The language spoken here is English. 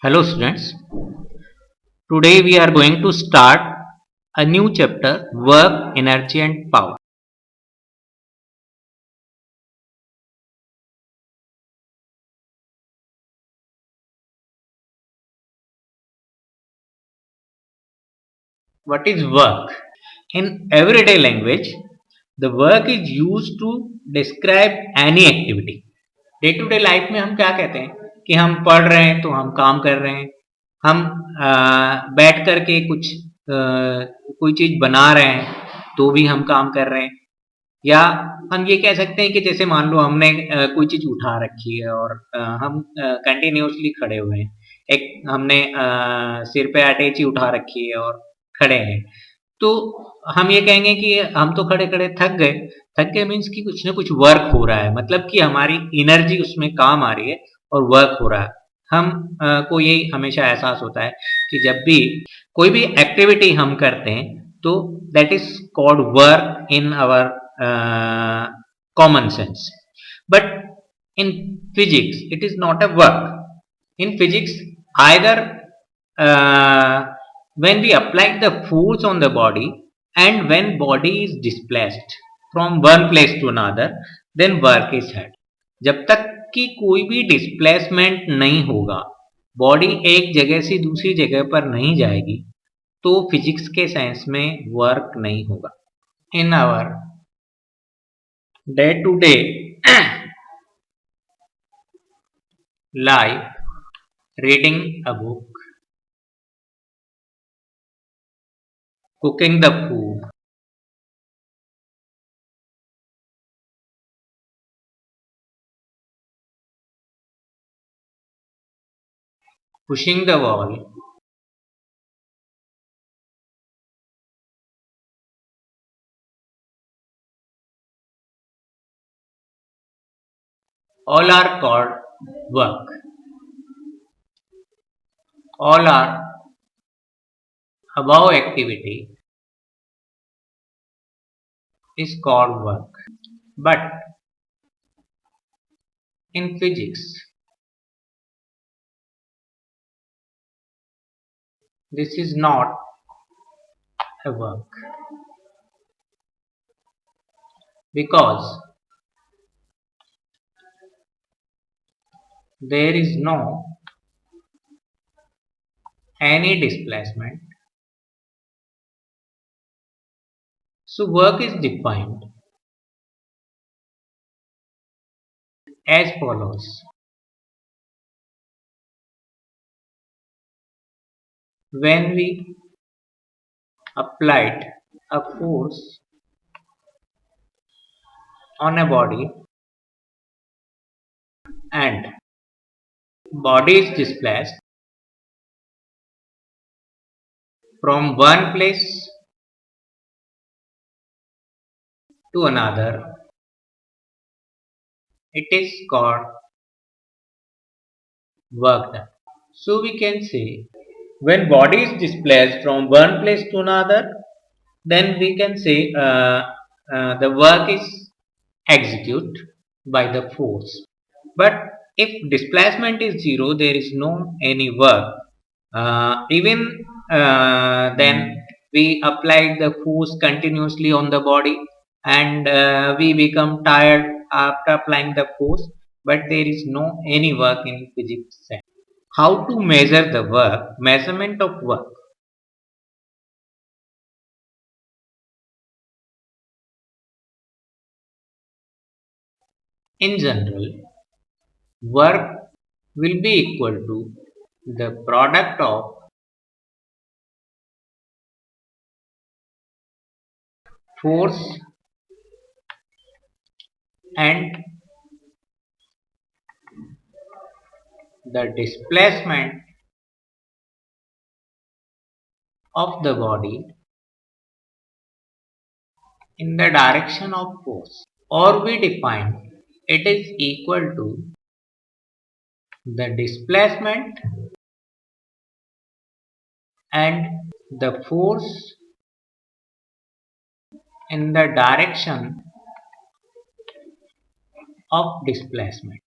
Hello students, today we are going to start a new chapter, work, energy and power. What is work? In everyday language, the work is used to describe any activity. Day to day life में हम क्या कहते हैं कि हम पढ़ रहे हैं तो हम काम कर रहे हैं, हम बैठ करके कोई चीज बना रहे हैं तो भी हम काम कर रहे हैं, या हम ये कह सकते हैं कि जैसे मान लो हमने कोई चीज उठा रखी है और हम कंटिन्यूअसली खड़े हुए हैं, एक हमने सिर पे अटैची उठा रखी है और खड़े हैं, तो हम ये कहेंगे कि हम तो खड़े खड़े थक गए मीन्स कि कुछ ना कुछ वर्क हो रहा है, मतलब कि हमारी एनर्जी उसमें काम आ रही है और वर्क हो रहा है। हम को यही हमेशा एहसास होता है कि जब भी कोई भी एक्टिविटी हम करते हैं तो that is called work in our common sense, but in physics it is not a work. In physics, either when we apply the force on the body and when body is displaced from one place to another, then work is had. जब तक कि कोई भी displacement नहीं होगा, body एक जगह से दूसरी जगह पर नहीं जाएगी, तो फिजिक्स के सेंस में वर्क नहीं होगा. In our day to day life, reading a book, cooking the food, pushing the wall, all are called work. All are above activity is called work. But in physics, this is not a work because there is no any displacement. So work is defined as follows. When we applied a force on a body and body is displaced from one place to another, it is called work done. So we can say when body is displaced from one place to another, then we can say the work is executed by the force. But if displacement is zero, there is no any work. Even then we apply the force continuously on the body and we become tired after applying the force, but there is no any work in physics. How to measure the work? Measurement of work. In general, work will be equal to the product of force and the displacement of the body in the direction of force. Or we define it is equal to the displacement and the force in the direction of displacement.